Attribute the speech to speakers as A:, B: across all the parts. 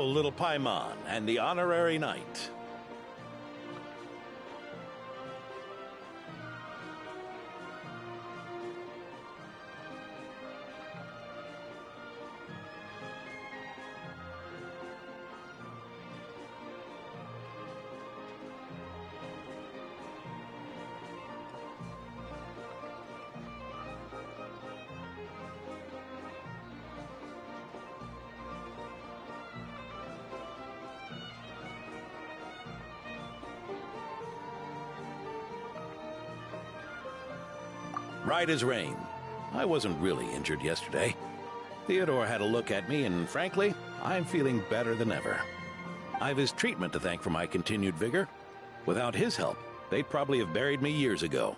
A: Hello, little Paimon and the honorary knight. Right as rain. I wasn't really injured yesterday. Theodore had a look at me, and frankly, I'm feeling better than ever. I've his treatment to thank for my continued vigor. Without his help, they'd probably have buried me years ago.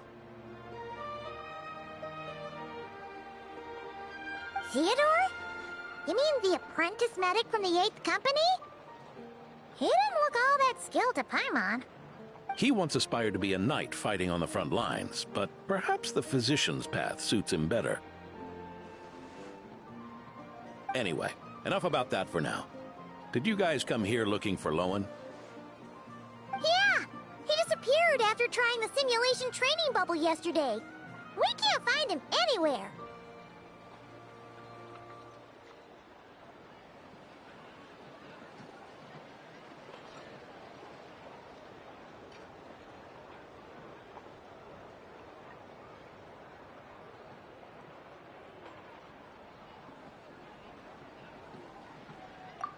B: Theodore? You mean the apprentice medic from the 8th Company? He didn't look all that skilled to Paimon.
A: He once aspired to be a knight fighting on the front lines, but perhaps the physician's path suits him better. Anyway, enough about that for now. Did you guys come here looking for Lohen?
B: Yeah! He disappeared after trying the simulation training bubble yesterday. We can't find him anywhere.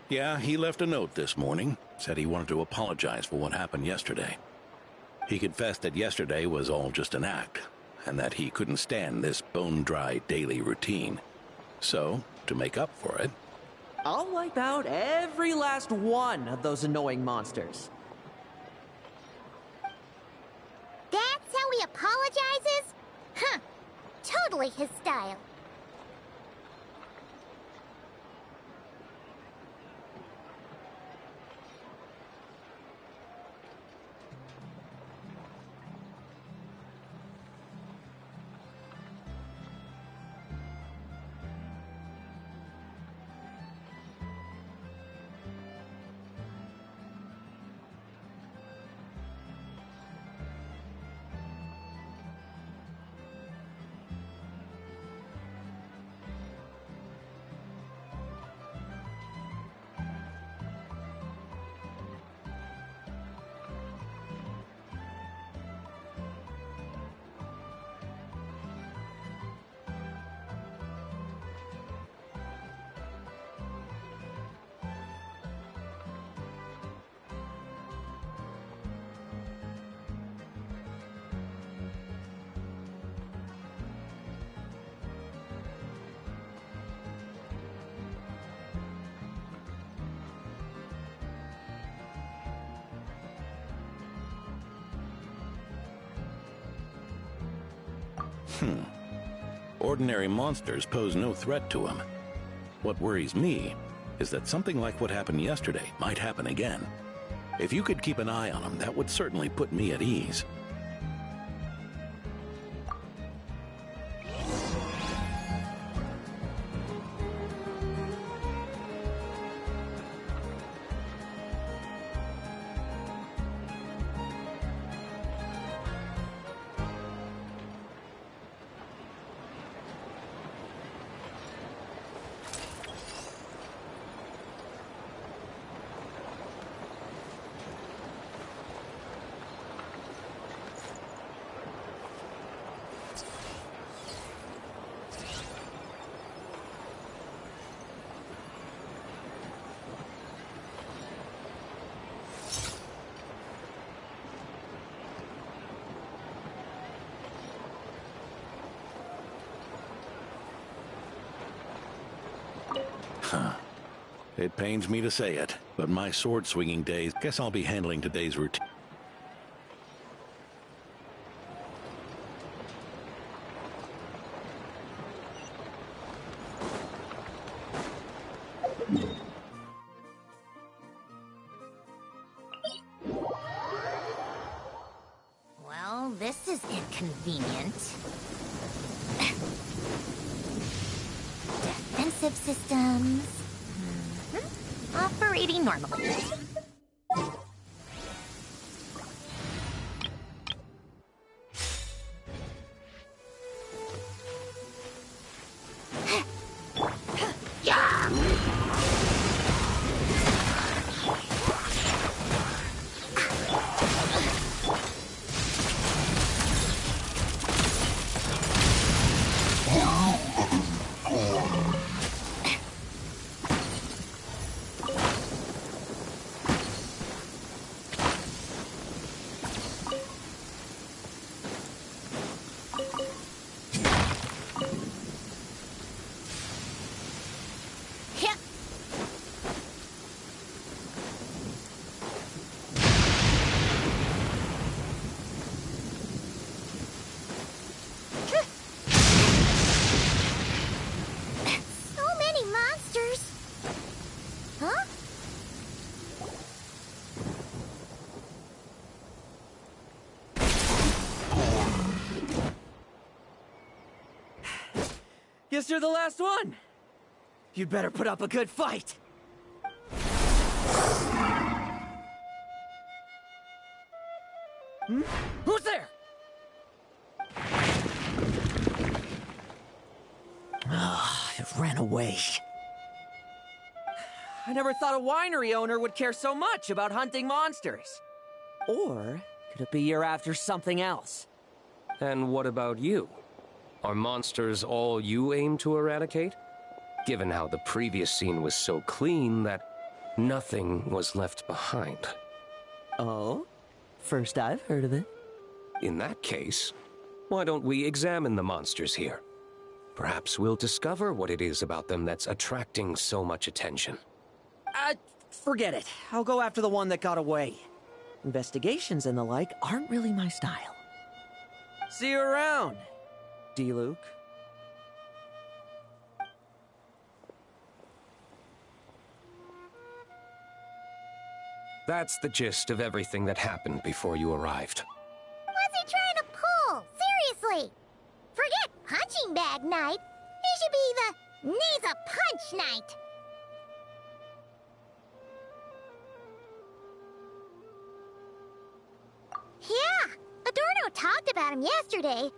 A: Yeah, he left a note this morning. Said he wanted to apologize for what happened yesterday. He confessed that yesterday was all just an act, and that he couldn't stand this bone-dry daily routine. So, to make up for it...
C: I'll wipe out every last one of those annoying monsters.
B: That's how he apologizes? Huh. Totally his style.
A: Ordinary monsters pose no threat to him. What worries me is that something like what happened yesterday might happen again. If you could keep an eye on him, that would certainly put me at ease. It pains me to say it, but my sword-swinging days, guess I'll be handling today's routine.
B: Well, this is inconvenient. Defensive systems. Offer breathing normally.
C: Guess you're the last one. You'd better put up a good fight. Who's there? It ran away. I never thought a winery owner would care so much about hunting monsters. Or could it be you're after something else?
D: And what about you? Are monsters all you aim to eradicate? Given how the previous scene was so clean that nothing was left behind.
C: Oh? First I've heard of it.
D: In that case, why don't we examine the monsters here? Perhaps we'll discover what it is about them that's attracting so much attention.
C: Forget it. I'll go after the one that got away. Investigations and the like aren't really my style. See you around, D-Luke.
D: That's the gist of everything that happened before you arrived.
B: What's he trying to pull? Seriously! Forget punching bag night. It should be the needs a punch night. Yeah, Adorno talked about him yesterday.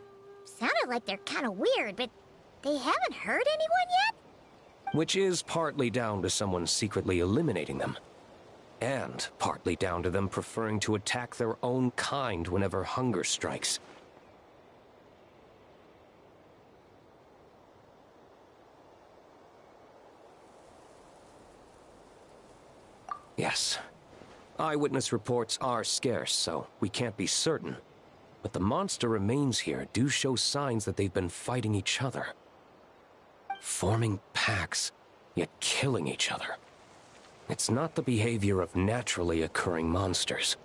B: Sounded like they're kind of weird, but they haven't hurt anyone yet?
D: Which is partly down to someone secretly eliminating them. And partly down to them preferring to attack their own kind whenever hunger strikes. Yes. Eyewitness reports are scarce, so we can't be certain. But the monster remains here do show signs that they've been fighting each other. Forming packs, yet killing each other. It's not the behavior of naturally occurring monsters.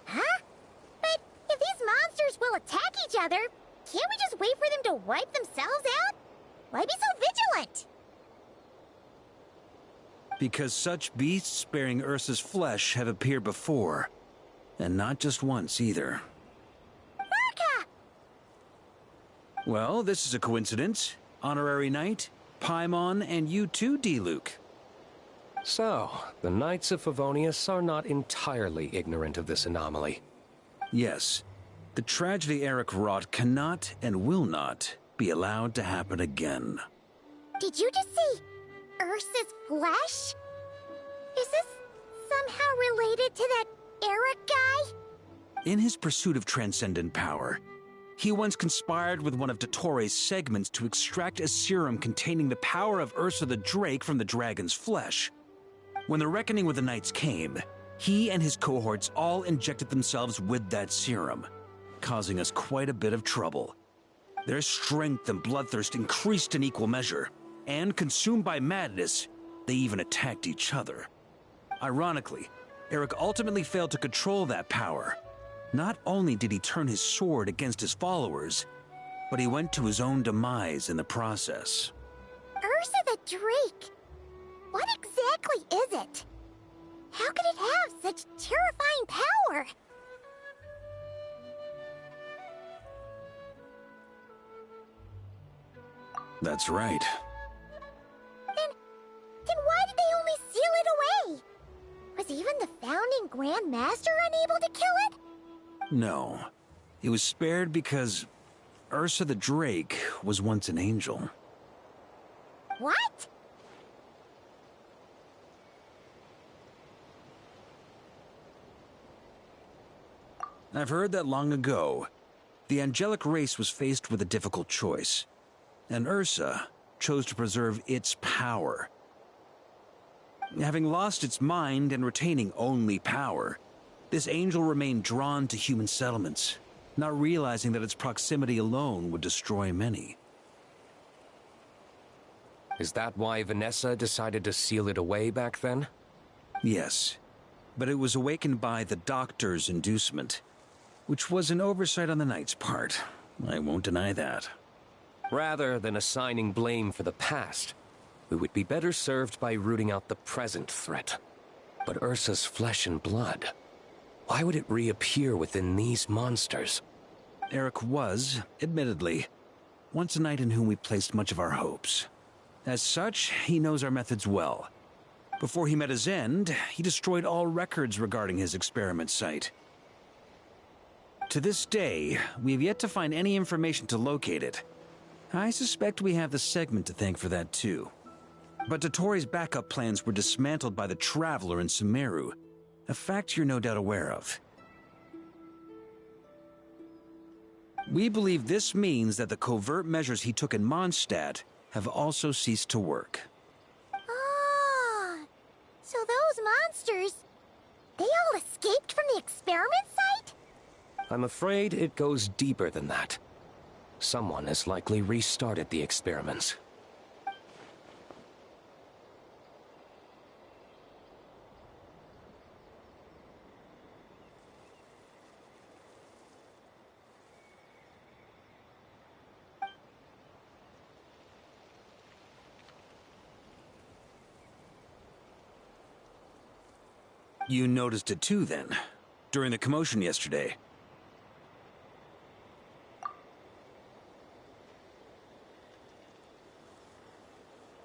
B: Huh? But if these monsters will attack each other, can't we just wait for them to wipe themselves out? Why be so vigilant?
E: Because such beasts bearing Ursa's flesh have appeared before. And not just once, either.
B: Urka!
E: Well, this is a coincidence. Honorary Knight, Paimon, and you too, D-Luke.
D: So, the Knights of Favonius are not entirely ignorant of this anomaly.
E: Yes. The tragedy Eric wrought cannot and will not be allowed to happen again.
B: Did you just see Ursa's flesh? Is this somehow related to that Eric guy?
E: In his pursuit of transcendent power, he once conspired with one of Dottores' segments to extract a serum containing the power of Ursa the Drake from the dragon's flesh. When the reckoning with the Knights came, he and his cohorts all injected themselves with that serum, causing us quite a bit of trouble. Their strength and bloodthirst increased in equal measure, and consumed by madness, they even attacked each other. Ironically, Eric ultimately failed to control that power. Not only did he turn his sword against his followers, but he went to his own demise in the process.
B: Ursa the Drake? What exactly is it? How could it have such terrifying power?
E: That's right.
B: Then why did they only seal it away? Was even the founding Grand Master unable to kill it?
E: No. It was spared because Ursa the Drake was once an angel.
B: What?
E: I've heard that long ago, the angelic race was faced with a difficult choice, and Ursa chose to preserve its power. Having lost its mind and retaining only power, this angel remained drawn to human settlements, not realizing that its proximity alone would destroy many.
D: Is that why Vanessa decided to seal it away back then?
E: Yes, but it was awakened by the Doctor's inducement, which was an oversight on the Knight's part. I won't deny that.
D: Rather than assigning blame for the past, we would be better served by rooting out the present threat. But Ursa's flesh and blood, why would it reappear within these monsters?
E: Eric was, admittedly, once a knight in whom we placed much of our hopes. As such, he knows our methods well. Before he met his end, he destroyed all records regarding his experiment site. To this day, we have yet to find any information to locate it. I suspect we have the segment to thank for that too. But Dottoro's backup plans were dismantled by the Traveler in Sumeru, a fact you're no doubt aware of. We believe this means that the covert measures he took in Mondstadt have also ceased to work.
B: Ah, so those monsters, they all escaped from the experiment site?
D: I'm afraid it goes deeper than that. Someone has likely restarted the experiments.
E: You noticed it too, then, during the commotion yesterday.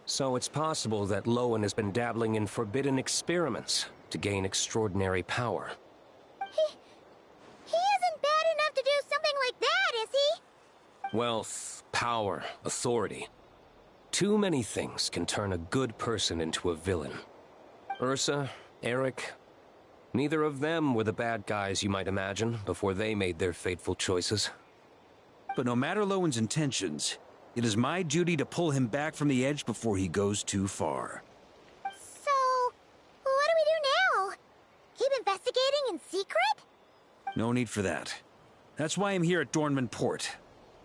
D: So it's possible that Lohen has been dabbling in forbidden experiments to gain extraordinary power.
B: He isn't bad enough to do something like that, is he?
D: Wealth, power, authority. Too many things can turn a good person into a villain. Ursa, Eric, neither of them were the bad guys you might imagine before they made their fateful choices.
E: But no matter Lowen's intentions, it is my duty to pull him back from the edge before he goes too far.
B: So, what do we do now? Keep investigating in secret?
E: No need for that. That's why I'm here at Dornman Port.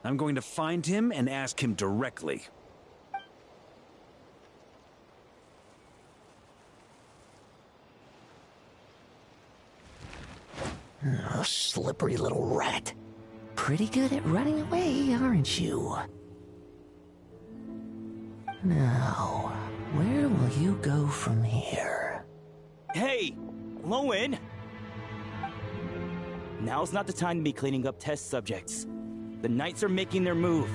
E: I'm going to find him and ask him directly.
C: Oh, slippery little rat. Pretty good at running away, aren't you? Now, where will you go from here?
F: Hey, Lohen! Now's not the time to be cleaning up test subjects. The Knights are making their move.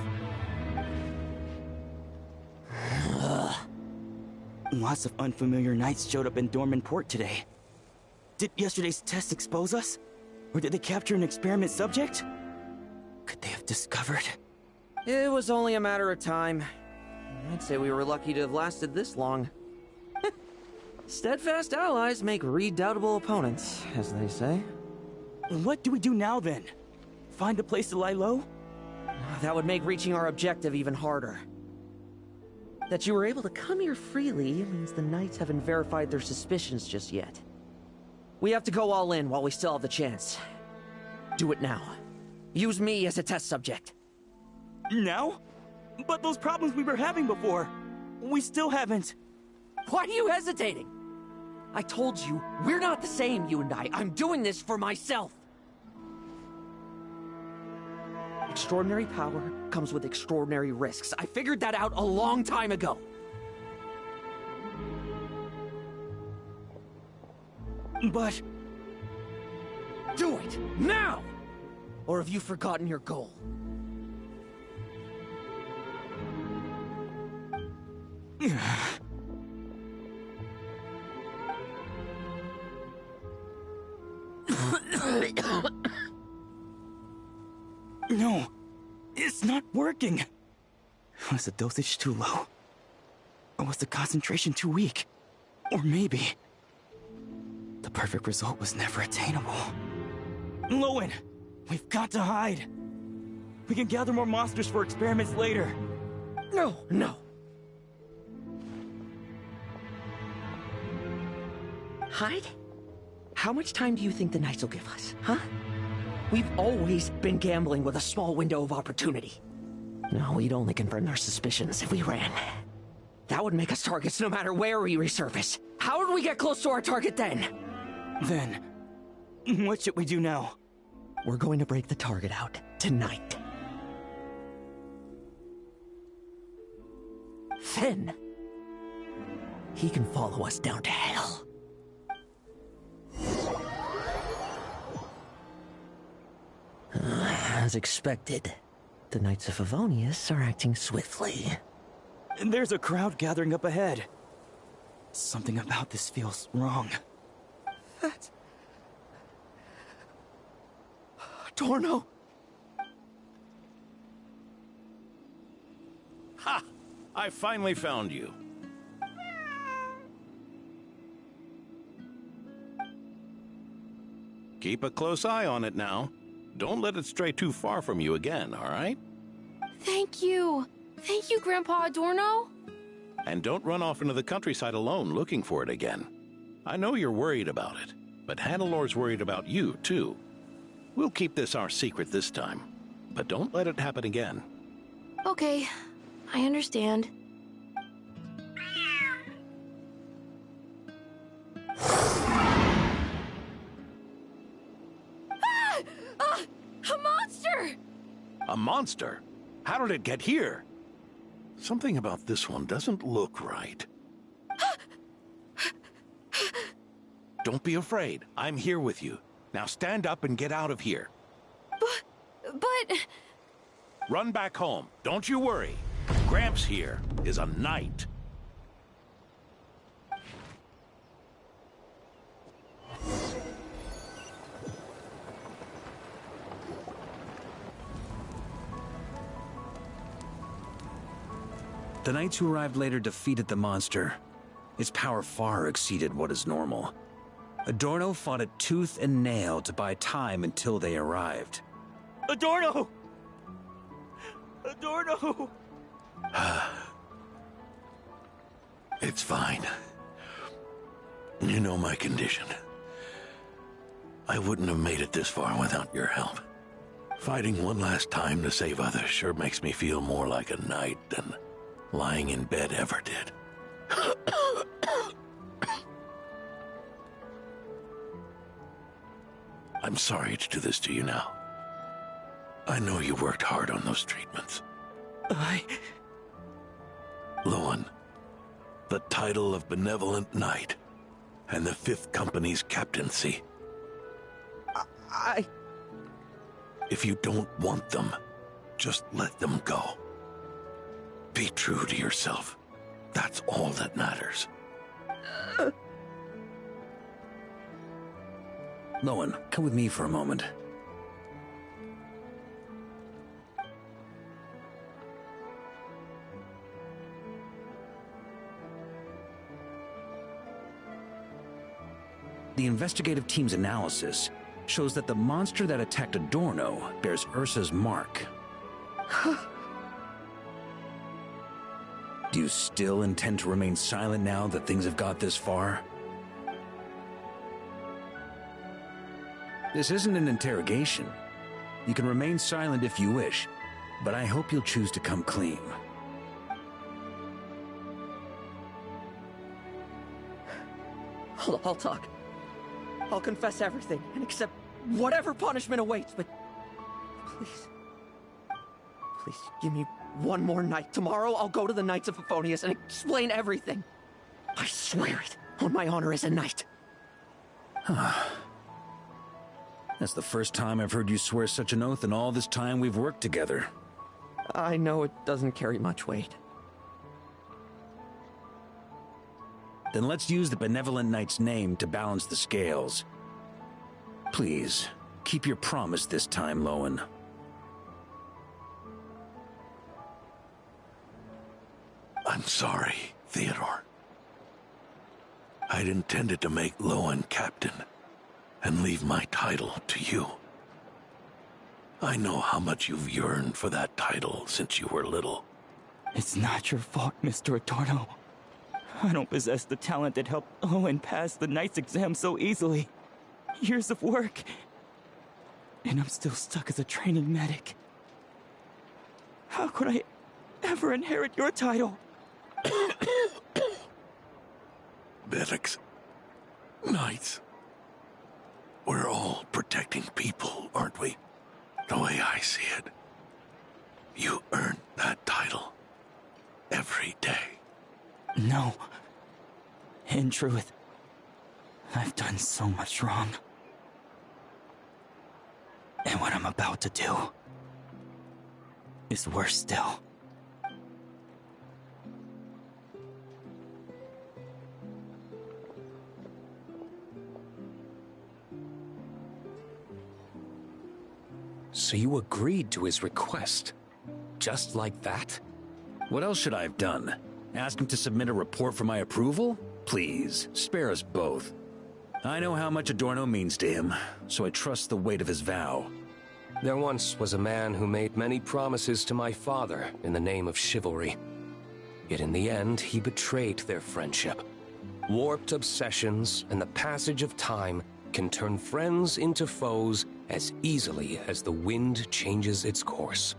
F: Lots of unfamiliar Knights showed up in Dorman Port today. Did yesterday's test expose us? Or did they capture an experiment subject? Could they have discovered?
C: It was only a matter of time. I'd say we were lucky to have lasted this long. Steadfast allies make redoubtable opponents, as they say.
F: What do we do now then? Find a place to lie low?
C: That would make reaching our objective even harder. That you were able to come here freely means the Knights haven't verified their suspicions just yet. We have to go all in while we still have the chance. Do it now. Use me as a test subject.
F: Now? But those problems we were having before, we still haven't.
C: Why are you hesitating? I told you, we're not the same, you and I. I'm doing this for myself. Extraordinary power comes with extraordinary risks. I figured that out a long time ago.
F: But...
C: Do it, now! Or have you forgotten your goal?
F: No, it's not working. Was the dosage too low? Or was the concentration too weak? Or maybe the perfect result was never attainable. Lohen, we've got to hide. We can gather more monsters for experiments later.
C: No, no. Hide? How much time do you think the Knights will give us, huh? We've always been gambling with a small window of opportunity. No, we'd only confirm their suspicions if we ran. That would make us targets no matter where we resurface. How would we get close to our target then?
F: Then, what should we do now?
C: We're going to break the target out tonight. Then, he can follow us down to hell. As expected, the Knights of Favonius are acting swiftly.
F: And there's a crowd gathering up ahead. Something about this feels wrong.
C: That's... Adorno!
A: Ha! I finally found you. Keep a close eye on it now. Don't let it stray too far from you again, all right?
G: Thank you. Thank you, Grandpa Adorno.
A: And don't run off into the countryside alone looking for it again. I know you're worried about it, but Hannelor's worried about you, too. We'll keep this our secret this time, but don't let it happen again.
G: Okay, I understand. A monster!
A: A monster? How did it get here? Something about this one doesn't look right. Don't be afraid. I'm here with you. Now stand up and get out of here.
G: But...
A: Run back home. Don't you worry. Gramps here is a knight.
E: The knights who arrived later defeated the monster. Its power far exceeded what is normal. Adorno fought it tooth and nail to buy time until they arrived.
F: Adorno! Adorno!
A: It's fine. You know my condition. I wouldn't have made it this far without your help. Fighting one last time to save others sure makes me feel more like a knight than lying in bed ever did. I'm sorry to do this to you now. I know you worked hard on those treatments. Lohen, the title of Benevolent Knight, and the Fifth Company's captaincy. If you don't want them, just let them go. Be true to yourself. That's all that matters.
E: Lohen, come with me for a moment. The investigative team's analysis shows that the monster that attacked Adorno bears Ursa's mark. Do you still intend to remain silent now that things have got this far? This isn't an interrogation. You can remain silent if you wish, but I hope you'll choose to come clean.
C: I'll talk. I'll confess everything and accept whatever punishment awaits, but please, please give me one more night. Tomorrow I'll go to the Knights of Favonius and explain everything. I swear it on my honor as a knight.
E: That's the first time I've heard you swear such an oath in all this time we've worked together.
C: I know it doesn't carry much weight.
E: Then let's use the Benevolent Knight's name to balance the scales. Please, keep your promise this time, Lohen.
H: I'm sorry, Theodore. I'd intended to make Lohen captain and leave my title to you. I know how much you've yearned for that title since you were little.
F: It's not your fault, Mr. Adorno. I don't possess the talent that helped Owen pass the Knight's exam so easily. Years of work. And I'm still stuck as a training medic. How could I ever inherit your title?
H: Medics, Knights, we're all protecting people, aren't we? The way I see it, you earned that title every day.
F: No. In truth, I've done so much wrong. And what I'm about to do is worse still.
D: So you agreed to his request? Just like that?
E: What else should I have done? Ask him to submit a report for my approval? Please, spare us both. I know how much Adorno means to him, so I trust the weight of his vow.
D: There once was a man who made many promises to my father in the name of chivalry. Yet in the end, he betrayed their friendship. Warped obsessions and the passage of time can turn friends into foes as easily as the wind changes its course.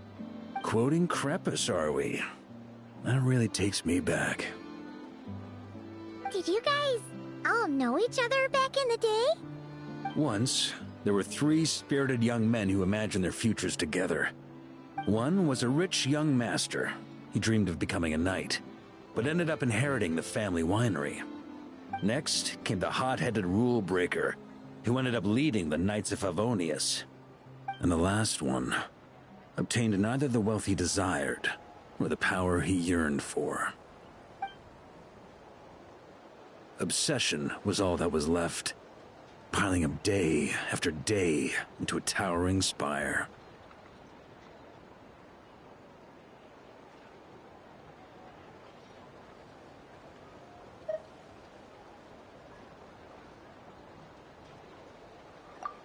E: Quoting Crepus, are we? That really takes me back.
B: Did you guys all know each other back in the day?
E: Once, there were 3 spirited young men who imagined their futures together. One was a rich young master. He dreamed of becoming a knight, but ended up inheriting the family winery. Next came the hot-headed rule breaker, who ended up leading the Knights of Favonius. And the last one obtained neither the wealth he desired, nor the power he yearned for. Obsession was all that was left, piling up day after day into a towering spire.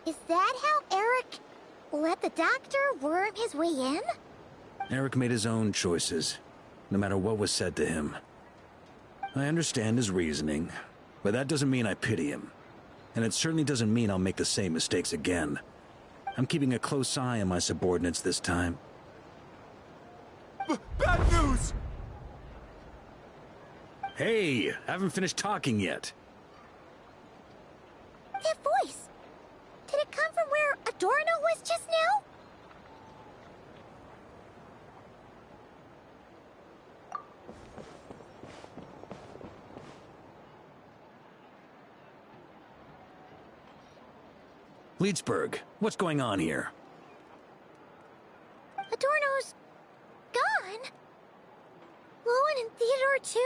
B: Is that how Eric let the doctor worm his way in?
E: Eric made his own choices, no matter what was said to him. I understand his reasoning, but that doesn't mean I pity him. And it certainly doesn't mean I'll make the same mistakes again. I'm keeping a close eye on my subordinates this time.
F: Bad news!
E: Hey, haven't finished talking yet.
B: That voice! Did it come from where Adorno was just now?
E: Leedsburg, what's going on here?
B: Adorno's gone? Lohen and Theodore too?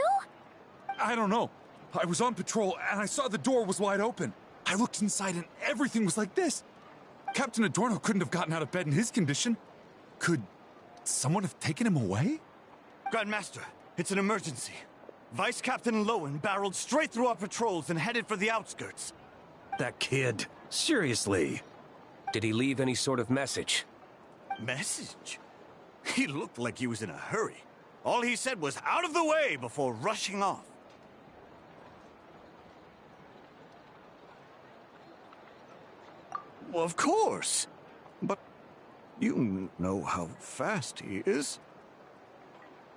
I: I don't know. I was on patrol and I saw the door was wide open. I looked inside and everything was like this. Captain Adorno couldn't have gotten out of bed in his condition. Could someone have taken him away?
J: Grandmaster, it's an emergency. Vice Captain Lohen barreled straight through our patrols and headed for the outskirts.
E: That kid. Seriously.
D: Did he leave any sort of message?
J: Message? He looked like he was in a hurry. All he said was out of the way before rushing off. Well, of course. But you know how fast he is.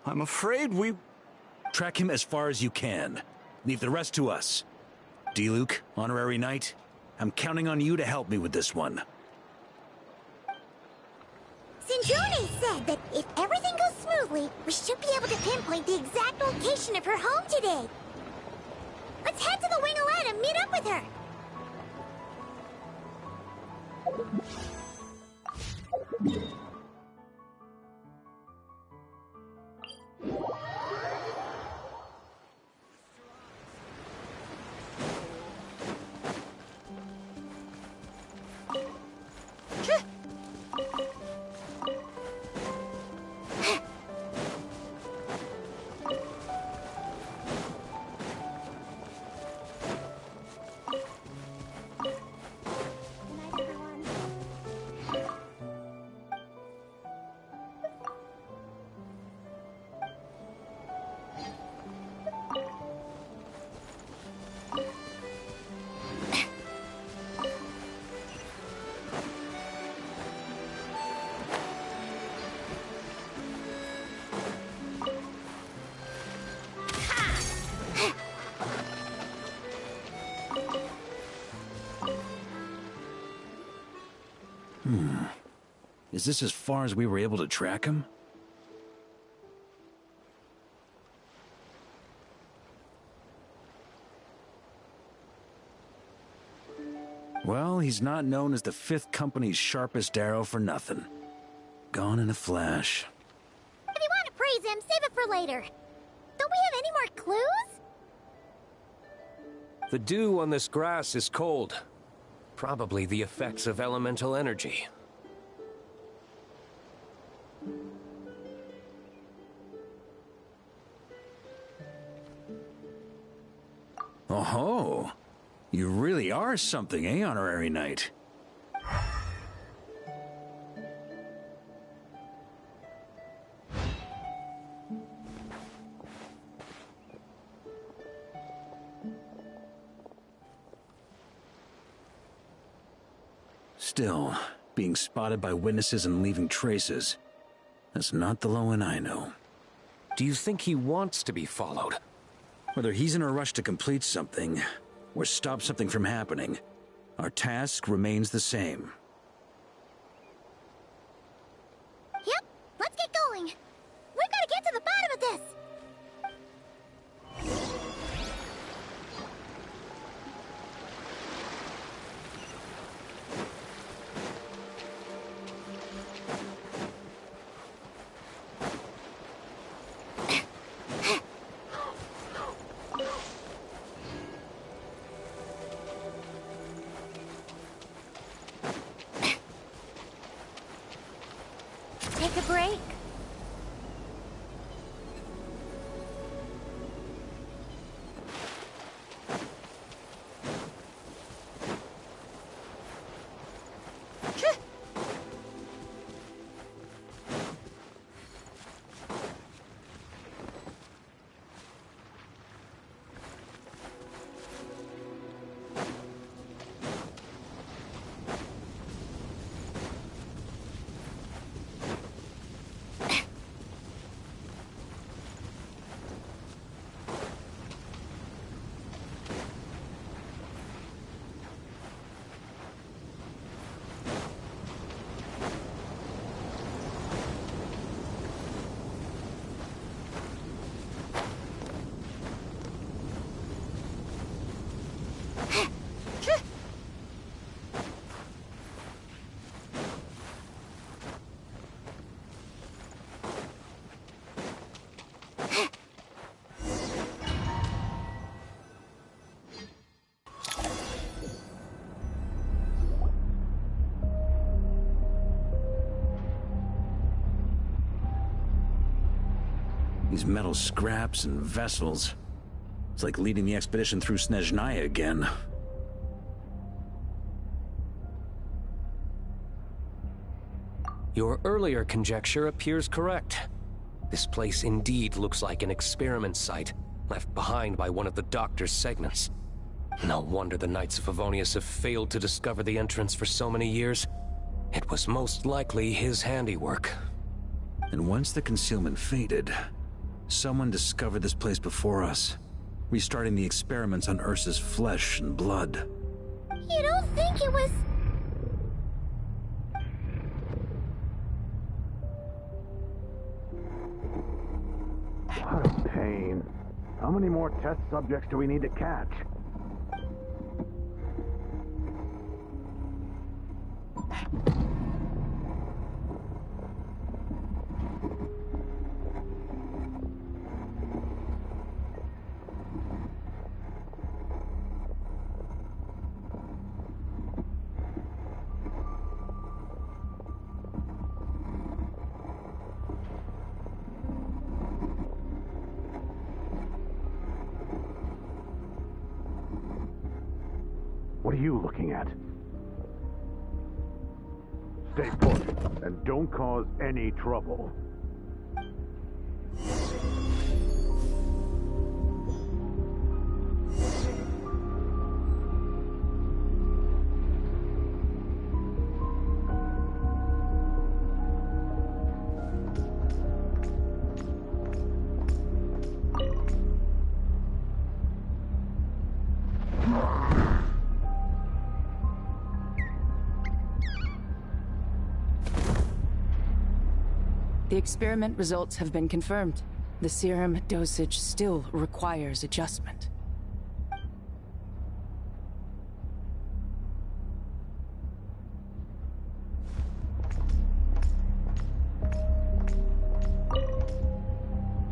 J: I'm afraid we...
E: Track him as far as you can. Leave the rest to us. D-Luke, honorary knight, I'm counting on you to help me with this one.
B: Sindrone said that if everything goes smoothly, we should be able to pinpoint the exact location of her home today. Let's head to the Wing-O-Lad and meet up with her.
E: Is this as far as we were able to track him? Well, he's not known as the Fifth Company's sharpest arrow for nothing. Gone in a flash.
B: If you want to praise him, save it for later. Don't we have any more clues?
D: The dew on this grass is cold. Probably the effects of elemental energy.
E: Oh-ho! You really are something, eh, Honorary Knight? Still, being spotted by witnesses and leaving traces, that's not the Lohen I know.
D: Do you think he wants to be followed?
E: Whether he's in a rush to complete something, or stop something from happening, our task remains the same.
B: Yep, let's get going. We've got to get to the bottom of this. Take a break.
E: These metal scraps and vessels. It's like leading the expedition through Snezhnaya again.
D: Your earlier conjecture appears correct. This place indeed looks like an experiment site, left behind by one of the Doctor's segments. No wonder the Knights of Favonius have failed to discover the entrance for so many years. It was most likely his handiwork.
E: And once the concealment faded, someone discovered this place before us, restarting the experiments on Ursa's flesh and blood.
B: You don't think it was...
H: What a pain. How many more test subjects do we need to catch? What are you looking at? Stay put, and don't cause any trouble.
K: The experiment results have been confirmed. The serum dosage still requires adjustment.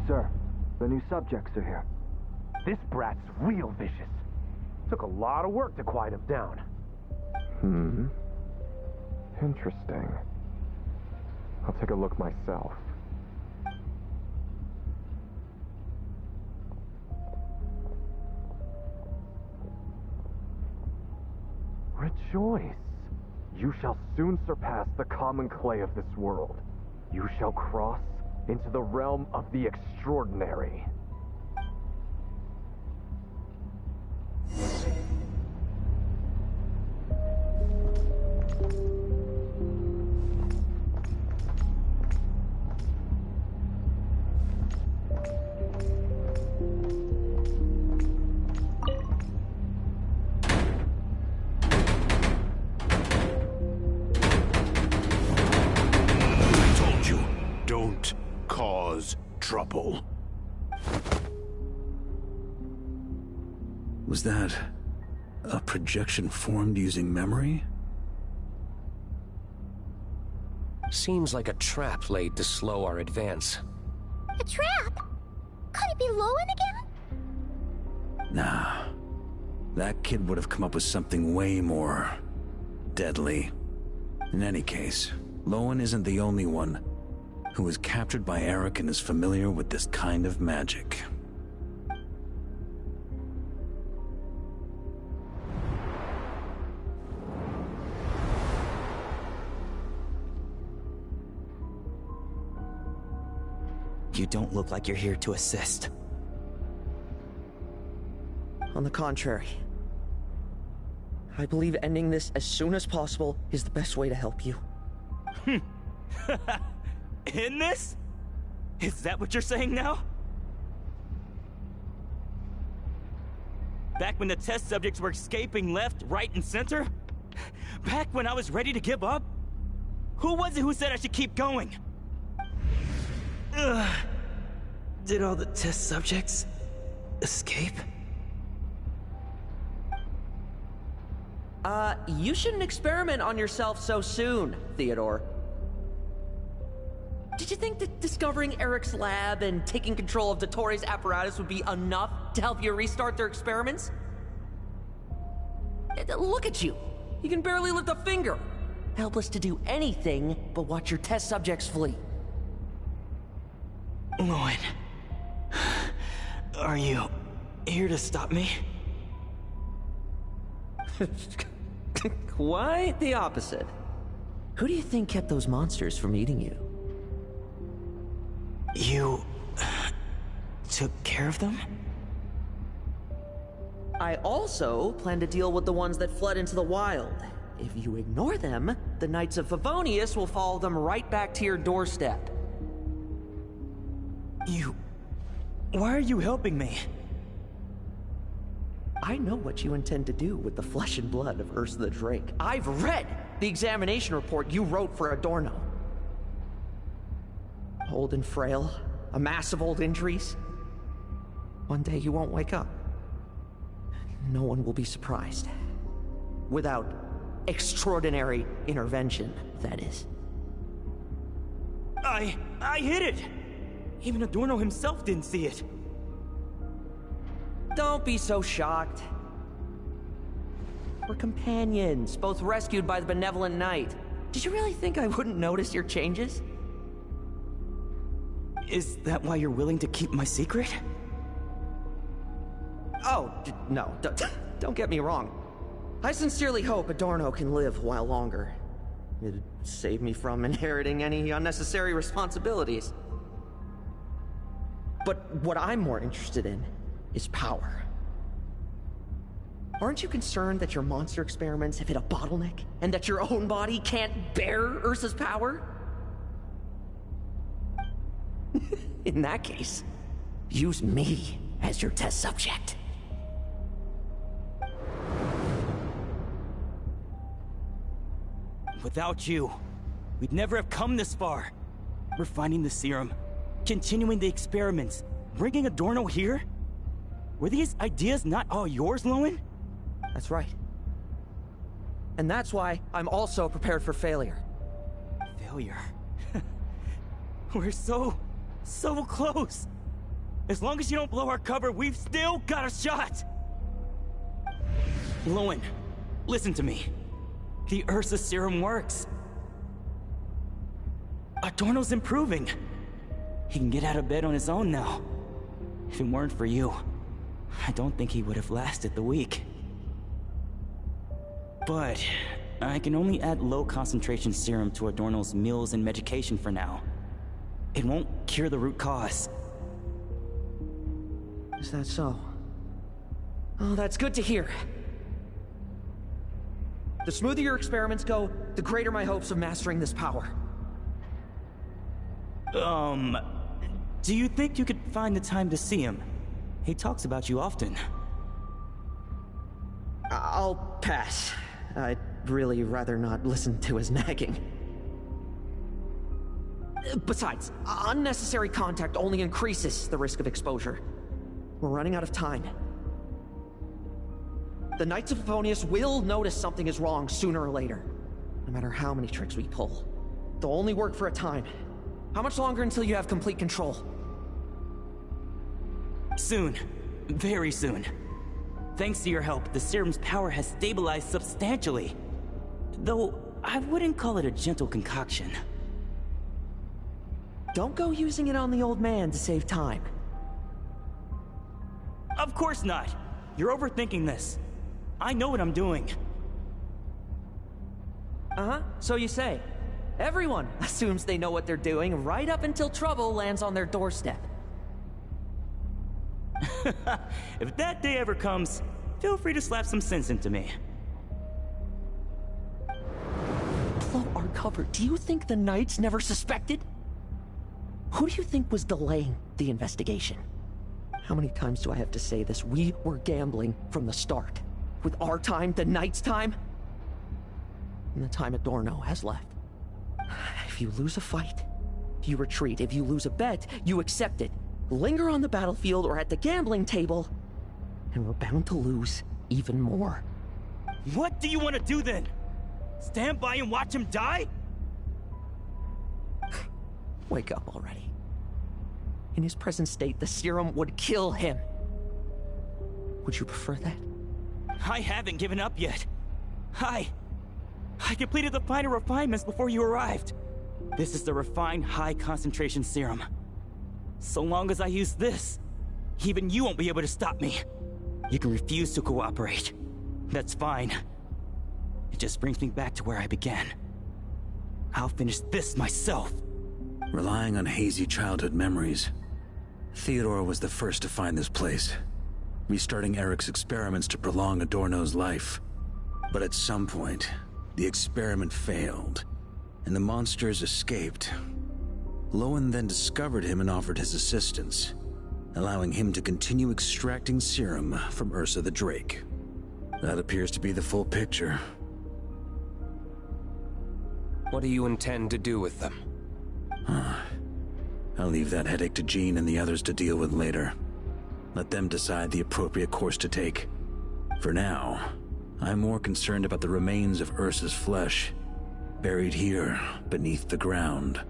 L: Sir, the new subjects are here. This brat's real vicious. Took a lot of work to quiet him down.
M: Interesting. I'll take a look myself. Rejoice! You shall soon surpass the common clay of this world. You shall cross into the realm of the extraordinary.
H: Don't cause trouble.
E: Was that a projection formed using memory?
D: Seems like a trap laid to slow our advance.
B: A trap? Could it be Lohen again?
E: Nah. That kid would have come up with something way more deadly. In any case, Lohen isn't the only one who was captured by Eric and is familiar with this kind of magic.
F: You don't look like you're here to assist.
C: On the contrary, I believe ending this as soon as possible is the best way to help you.
F: In this? Is that what you're saying now? Back when the test subjects were escaping left, right, and center? Back when I was ready to give up? Who was it who said I should keep going? Did all the test subjects escape?
C: You shouldn't experiment on yourself so soon, Theodore. Did you think that discovering Eric's lab and taking control of Dottores' apparatus would be enough to help you restart their experiments? Look at you. You can barely lift a finger. Helpless to do anything but watch your test subjects flee.
F: Lohen, are you here to stop me?
C: Quite the opposite. Who do you think kept those monsters from eating you?
F: You took care of them?
C: I also plan to deal with the ones that fled into the wild. If you ignore them, the Knights of Favonius will follow them right back to your doorstep.
F: Why are you helping me?
C: I know what you intend to do with the flesh and blood of Ursa the Drake. I've read the examination report you wrote for Adorno. Old and frail, a mass of old injuries. One day you won't wake up. No one will be surprised. Without extraordinary intervention, that is.
F: I hit it! Even Adorno himself didn't see it.
C: Don't be so shocked. We're companions, both rescued by the benevolent knight. Did you really think I wouldn't notice your changes?
F: Is that why you're willing to keep my secret?
C: Oh, no, don't get me wrong. I sincerely hope Adorno can live a while longer. It'd save me from inheriting any unnecessary responsibilities. But what I'm more interested in is power. Aren't you concerned that your monster experiments have hit a bottleneck, and that your own body can't bear Ursa's power? In that case, use me as your test subject.
F: Without you, we'd never have come this far. refining the serum, continuing the experiments, bringing Adorno here? Were these ideas not all yours, Lohen?
C: That's right. And that's why I'm also prepared for failure.
F: Failure? We're so close. As long as you don't blow our cover, we've still got a shot! Lohen, listen to me. The Ursa serum works. Adorno's improving. He can get out of bed on his own now. If it weren't for you, I don't think he would have lasted the week. But I can only add low concentration serum to Adorno's meals and medication for now. It won't cure the root cause.
C: Is that so? Oh, that's good to hear. The smoother your experiments go, the greater my hopes of mastering this power.
F: Do you think you could find the time to see him? He talks about you often.
C: I'll pass. I'd really rather not listen to his nagging. Besides, unnecessary contact only increases the risk of exposure. We're running out of time. The Knights of Favonius will notice something is wrong sooner or later, no matter how many tricks we pull. They'll only work for a time. How much longer until you have complete control?
F: Soon. Very soon. Thanks to your help, the serum's power has stabilized substantially. Though, I wouldn't call it a gentle concoction.
C: Don't go using it on the old man to save time.
F: Of course not! You're overthinking this. I know what I'm doing.
C: Uh-huh, so you say. Everyone assumes they know what they're doing right up until trouble lands on their doorstep.
F: If that day ever comes, feel free to slap some sense into me.
C: Blow our cover. Do you think the Knights never suspected? Who do you think was delaying the investigation? How many times do I have to say this? We were gambling from the start. With our time, the Knights' time, and the time Adorno has left. If you lose a fight, you retreat. If you lose a bet, you accept it. Linger on the battlefield or at the gambling table, and we're bound to lose even more.
F: What do you want to do then? Stand by and watch him die?
C: Wake up already. In his present state, the serum would kill him. Would you prefer that?
F: I haven't given up yet. I completed the final refinements before you arrived. This is the refined high-concentration serum. So long as I use this, even you won't be able to stop me. You can refuse to cooperate. That's fine. It just brings me back to where I began. I'll finish this myself.
E: Relying on hazy childhood memories, Theodore was the first to find this place, restarting Eric's experiments to prolong Adorno's life. But at some point, the experiment failed, and the monsters escaped. Lohen then discovered him and offered his assistance, allowing him to continue extracting serum from Ursa the Drake. That appears to be the full picture.
D: What do you intend to do with them?
E: I'll leave that headache to Jean and the others to deal with later. Let them decide the appropriate course to take. For now, I'm more concerned about the remains of Ursa's flesh, buried here beneath the ground.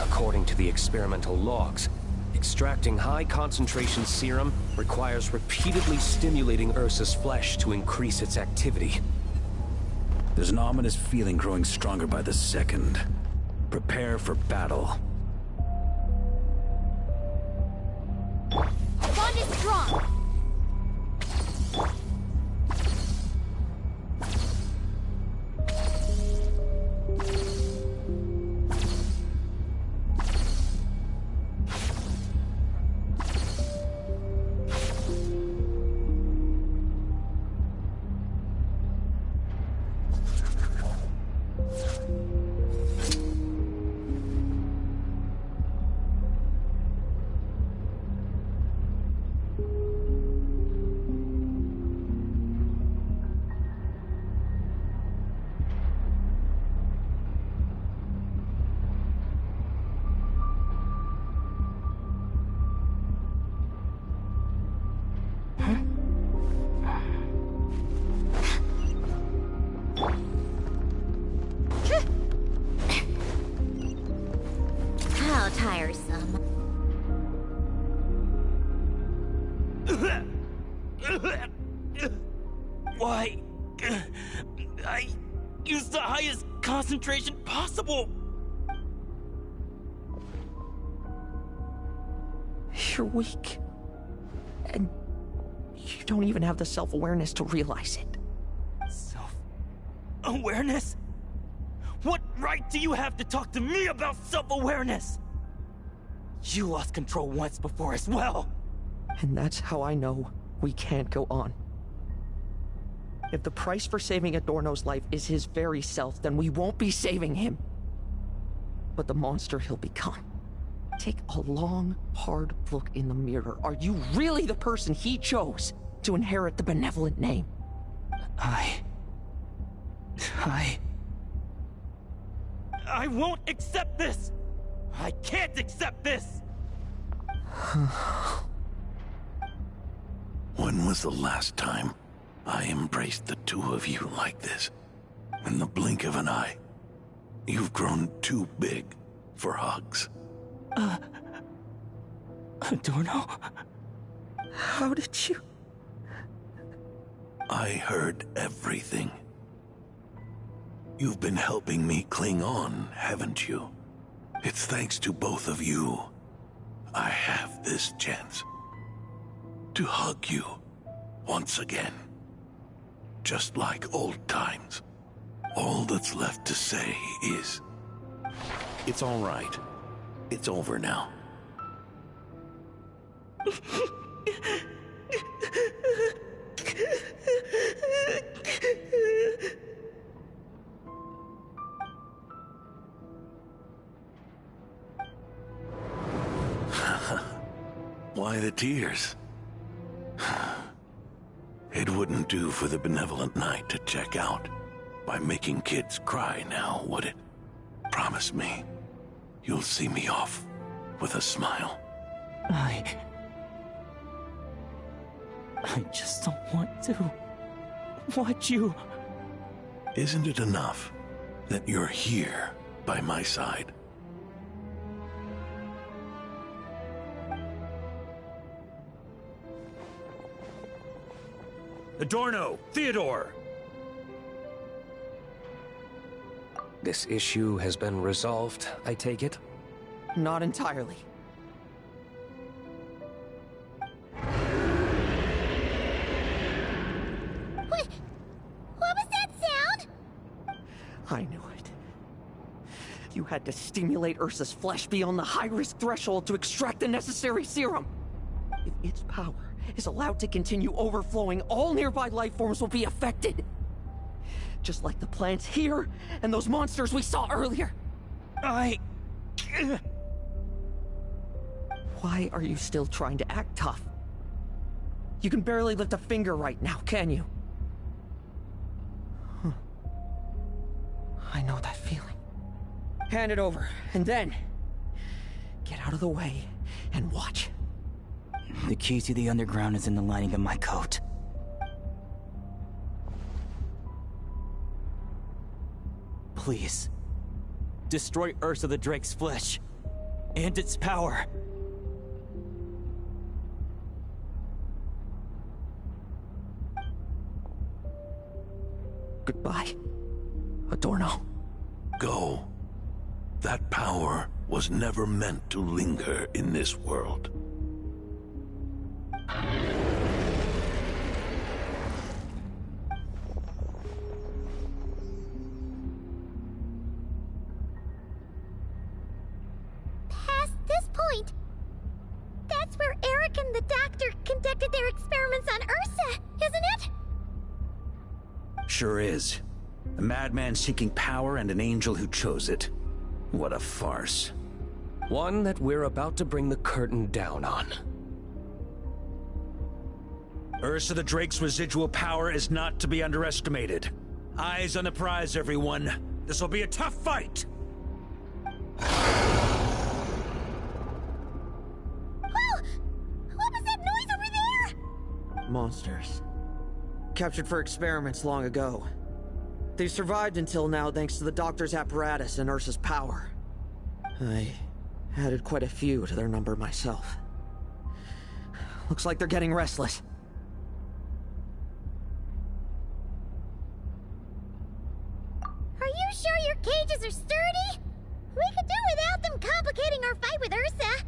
D: According to the experimental logs, extracting high-concentration serum requires repeatedly stimulating Ursa's flesh to increase its activity.
E: There's an ominous feeling growing stronger by the second. Prepare for battle.
F: Why? I used the highest concentration possible.
C: You're weak. And you don't even have the self-awareness to realize it.
F: Self-awareness? What right do you have to talk to me about self-awareness? You lost control once before as well.
C: And that's how I know we can't go on. If the price for saving Adorno's life is his very self, then we won't be saving him. But the monster he'll become. Take a long, hard look in the mirror. Are you really the person he chose to inherit the benevolent name?
F: I won't accept this! I can't accept this!
H: When was the last time I embraced the two of you like this? In the blink of an eye. You've grown too big for hugs.
F: Adorno?
C: How did you...
H: I heard everything. You've been helping me cling on, haven't you? It's thanks to both of you I have this chance to hug you once again. Just like old times. All that's left to say is...
A: It's all right. It's over now.
H: Why the tears? It wouldn't do for the benevolent knight to check out by making kids cry now, would it? Promise me, you'll see me off with a smile.
F: I just don't want to watch you.
H: Isn't it enough that you're here by my side?
E: Adorno! Theodore!
D: This issue has been resolved, I take it?
C: Not entirely.
B: What was that sound?
C: I knew it. You had to stimulate Ursa's flesh beyond the high-risk threshold to extract the necessary serum. If its power is allowed to continue overflowing, all nearby life forms will be affected. Just like the plants here and those monsters we saw earlier. Why are you still trying to act tough? You can barely lift a finger right now, can you? I know that feeling. Hand it over, and then... get out of the way and watch.
F: The key to the underground is in the lining of my coat. Please, destroy Ursa the Drake's flesh and its power.
C: Goodbye, Adorno.
H: Go. That power was never meant to linger in this world.
B: Past this point, that's where Eric and the doctor conducted their experiments on Ursa, isn't it?
E: Sure is. A madman seeking power and an angel who chose it. What a farce.
D: One that we're about to bring the curtain down on.
E: Ursa the Drake's residual power is not to be underestimated. Eyes on the prize, everyone. This will be a tough fight!
B: Whoa! What was that noise over there?
C: Monsters. Captured for experiments long ago. They've survived until now thanks to the doctor's apparatus and Ursa's power. I added quite a few to their number myself. Looks like they're getting restless.
B: your cages are sturdy? We could do without them complicating our fight with Ursa.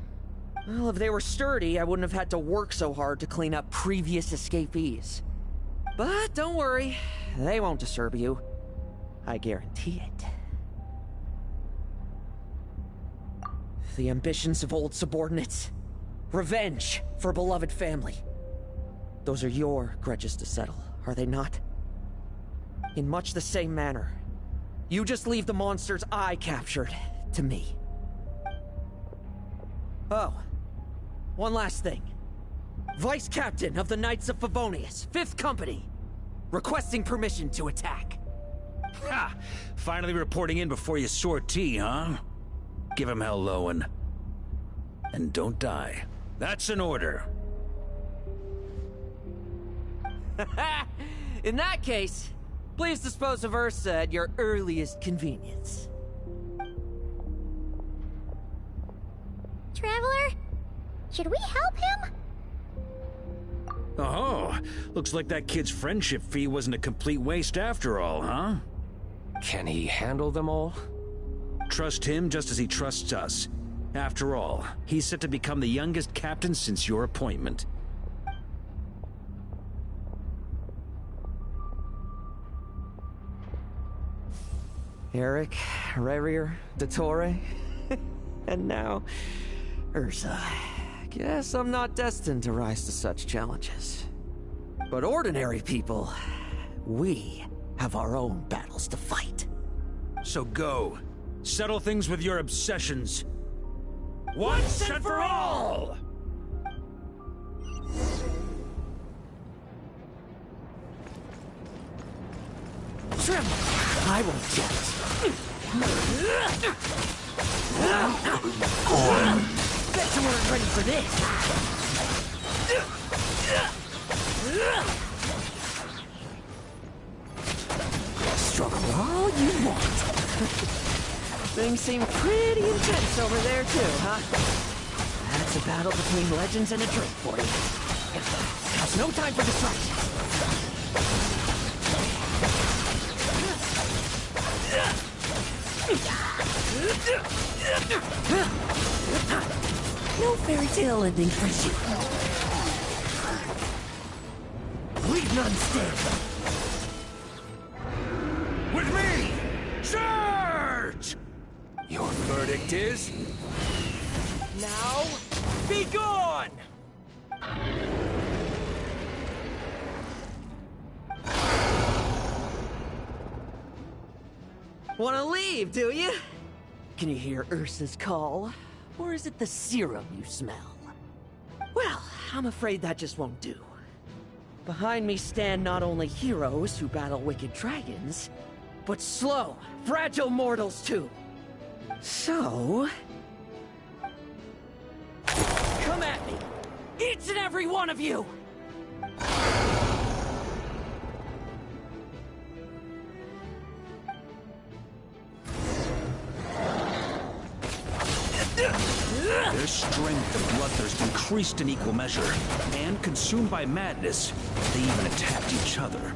C: Well, if they were sturdy, I wouldn't have had to work so hard to clean up previous escapees. But don't worry, they won't disturb you. I guarantee it. The ambitions of old subordinates. Revenge for beloved family. Those are your grudges to settle, are they not? In much the same manner, you just leave the monsters I captured to me. Oh, one last thing. Vice Captain of the Knights of Favonius, 5th Company, requesting permission to attack.
E: Ha! Finally reporting in before you sortie, huh? Give him hell, Lohen. And don't die. That's an order.
C: In that case, please dispose of Ursa at your earliest convenience.
B: Traveler, should we help him?
E: Oh, looks like that kid's friendship fee wasn't a complete waste after all, huh?
D: Can he handle them all?
E: Trust him just as he trusts us. After all, he's set to become the youngest captain since your appointment.
C: Eric, Rerir, Dottore, and now Ursa. Guess I'm not destined to rise to such challenges. But ordinary people, we have our own battles to fight.
E: So go. Settle things with your obsessions. Once and for all!
C: Tremble! I won't just. Bet you weren't ready for this. Struggle all you want. Things seem pretty intense over there too, huh? That's a battle between legends and a drink for you. There's no time for distraction. No fairy tale ending for you. Leave none standing.
E: With me! Charge!
D: Your verdict is...
C: Now, be gone! Wanna leave, do you? Can you hear Ursa's call? Or is it the serum you smell? Well, I'm afraid that just won't do. Behind me stand not only heroes who battle wicked dragons, but slow, fragile mortals too. So... come at me! Each and every one of you!
E: Their strength and bloodthirst increased in equal measure, and consumed by madness, they even attacked each other.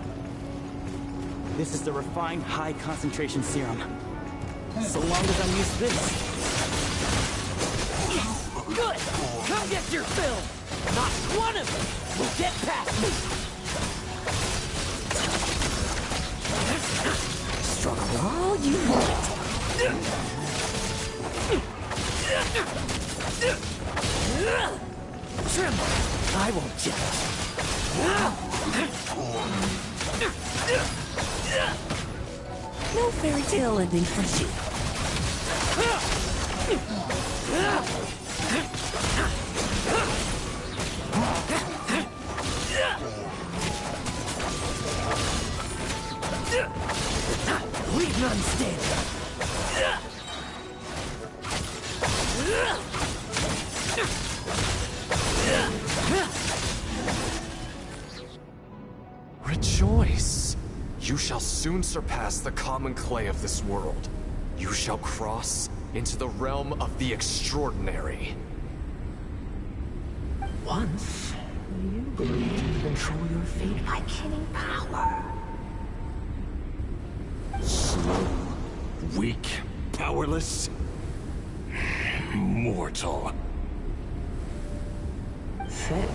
F: This is the refined high-concentration serum. So long as I'm used to this.
C: Good! Come get your fill! Not one of you will get past me! Struggle all you want! Tremble! I won't judge. No fairy tale ending for you. Leave none standing.
M: Rejoice! You shall soon surpass the common clay of this world. You shall cross into the realm of the extraordinary.
C: Once, you believed you could control your fate by killing power. Slow,
J: Weak, powerless, mortal.
N: Then,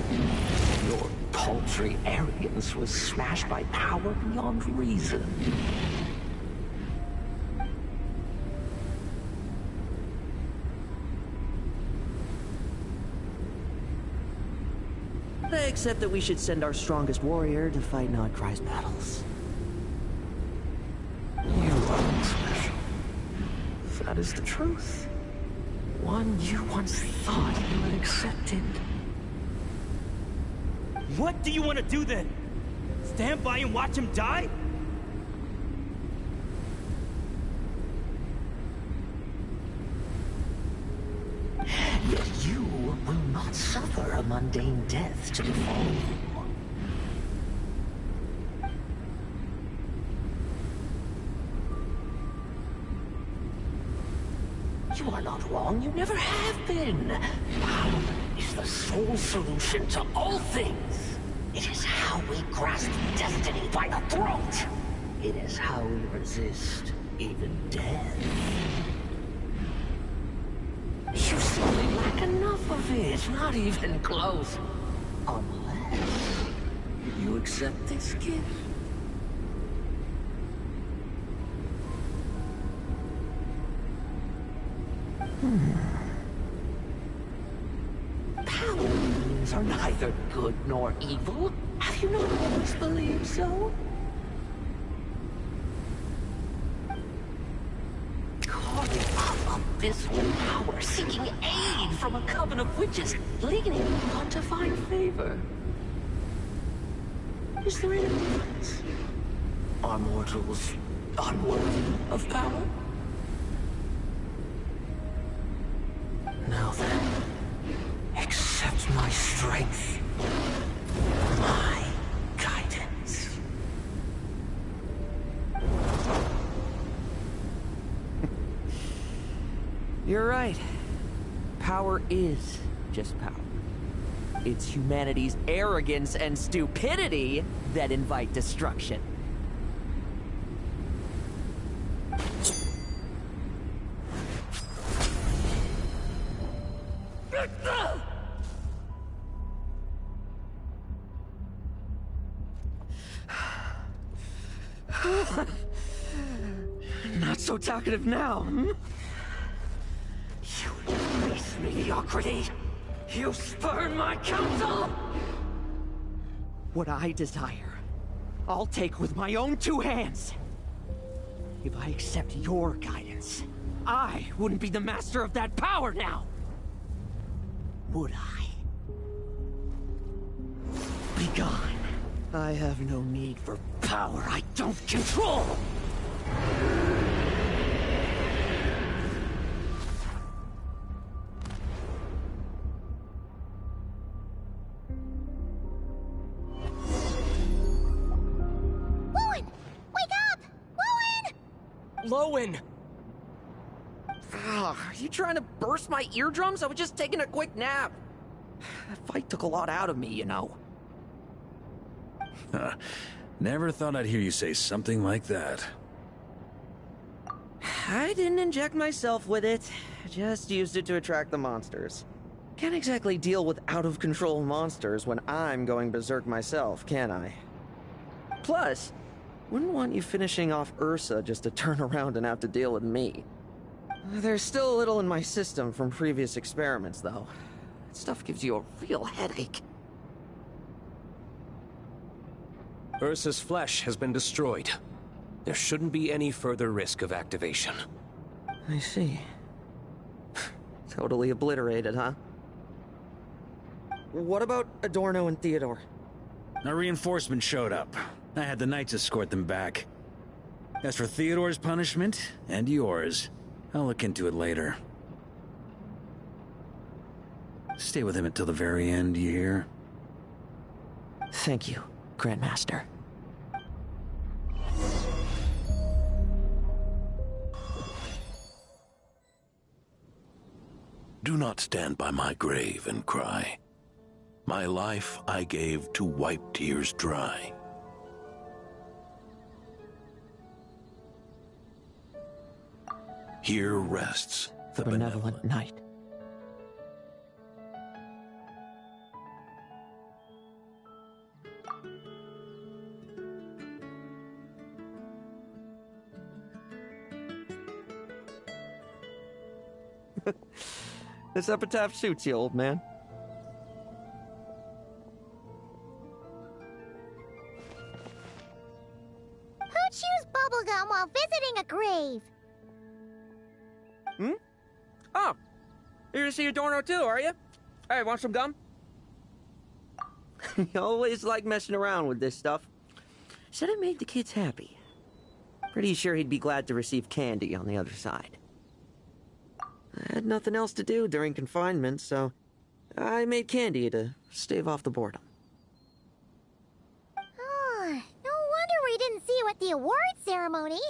N: your paltry arrogance was smashed by power beyond reason.
C: Except that we should send our strongest warrior to fight Nodcry's battles.
N: You are special. That is the truth. One you once thought you had accepted.
F: What do you want to do then? Stand by and watch him die?
N: Yet you will not suffer a mundane death to befall you. You are not wrong, you never have been. Power is the sole solution to all things. It is how we grasp destiny by the throat. It is how we resist even death. You simply lack enough of it, not even close. Unless you accept this gift. Power beings are neither good nor evil. Have you not always believed so? Calling up abysmal power, seeking aid from a coven of witches, leaning on to find favor. Is there any difference? Are mortals unworthy of power? Now then, accept my strength, my guidance.
C: You're right. Power is just power. It's humanity's arrogance and stupidity that invite destruction. Not so talkative now, hmm?
N: You embrace mediocrity. You spurn my counsel.
C: What I desire, I'll take with my own two hands. If I accept your guidance, I wouldn't be the master of that power now. Would I? Be gone. I have no need for power I don't control.
B: Lohen! Wake up! Lohen!
F: Lohen!
C: Are you trying to burst my eardrums? I was just taking a quick nap. That fight took a lot out of me, you know.
E: Never thought I'd hear you say something like that.
C: I didn't inject myself with it. Just used it to attract the monsters. Can't exactly deal with out-of-control monsters when I'm going berserk myself, can I? Plus, wouldn't want you finishing off Ursa just to turn around and have to deal with me. There's still a little in my system from previous experiments, though. That stuff gives you a real headache.
D: Ursa's flesh has been destroyed. There shouldn't be any further risk of activation.
C: I see. Totally obliterated, huh? What about Adorno and Theodore?
E: A reinforcement showed up. I had the Knights escort them back. As for Theodore's punishment, and yours, I'll look into it later. Stay with him until the very end, you hear?
C: Thank you, Grandmaster.
H: Do not stand by my grave and cry. My life I gave to wipe tears dry. Here rests the
C: benevolent knight. This epitaph suits you, old man.
B: Who chews bubblegum while visiting a grave?
C: Hmm? Oh, you're to see Adorno too, are you? Hey, want some gum? You always like messing around with this stuff. Said it made the kids happy. Pretty sure he'd be glad to receive candy on the other side. I had nothing else to do during confinement, so I made candy to stave off the boredom.
B: Oh, no wonder we didn't see you at the award ceremony.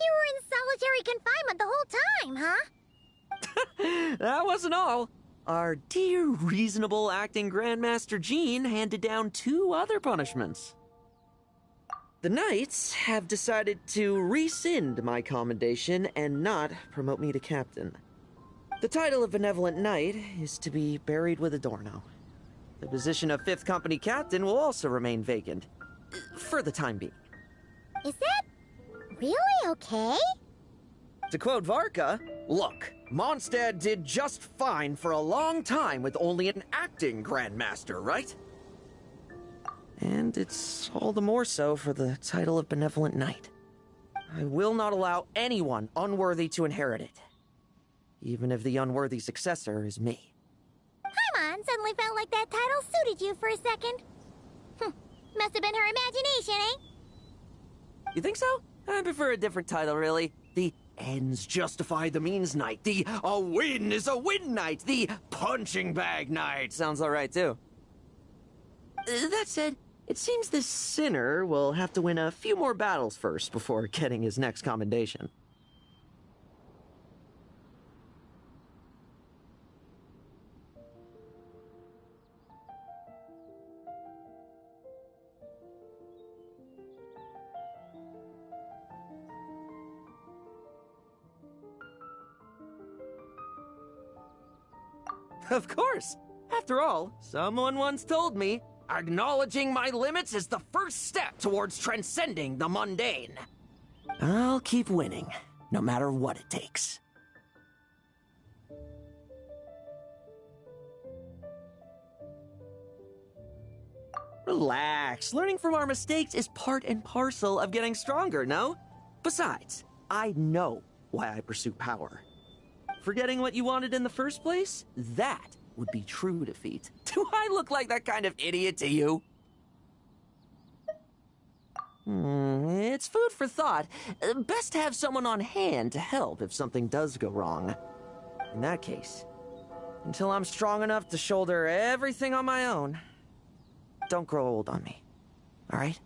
B: You were in solitary confinement the whole time, huh?
C: That wasn't all. Our dear, reasonable acting Grandmaster Jean handed down 2 other punishments. The Knights have decided to rescind my commendation and not promote me to captain. The title of Benevolent Knight is to be buried with Adorno. The position of 5th Company Captain will also remain vacant, for the time being.
B: Is that really okay?
C: To quote Varka, look, Mondstadt did just fine for a long time with only an acting Grandmaster, right? And it's all the more so for the title of Benevolent Knight. I will not allow anyone unworthy to inherit it, even if the unworthy successor is me.
B: Paimon suddenly felt like that title suited you for a second. Must have been her imagination, eh?
C: You think so? I prefer a different title, really. The ends justify the means knight. The a win is a win knight. The punching bag knight. Sounds alright, too. That said, it seems this sinner will have to win a few more battles first before getting his next commendation. Of course! After all, someone once told me, acknowledging my limits is the first step towards transcending the mundane. I'll keep winning, no matter what it takes. Relax. Learning from our mistakes is part and parcel of getting stronger, no? Besides, I know why I pursue power. Forgetting what you wanted in the first place? That would be true defeat. Do I look like that kind of idiot to you? It's food for thought. Best to have someone on hand to help if something does go wrong. In that case, until I'm strong enough to shoulder everything on my own, don't grow old on me, all right?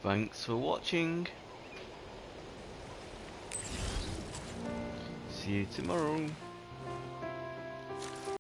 O: Thanks for watching. See you tomorrow.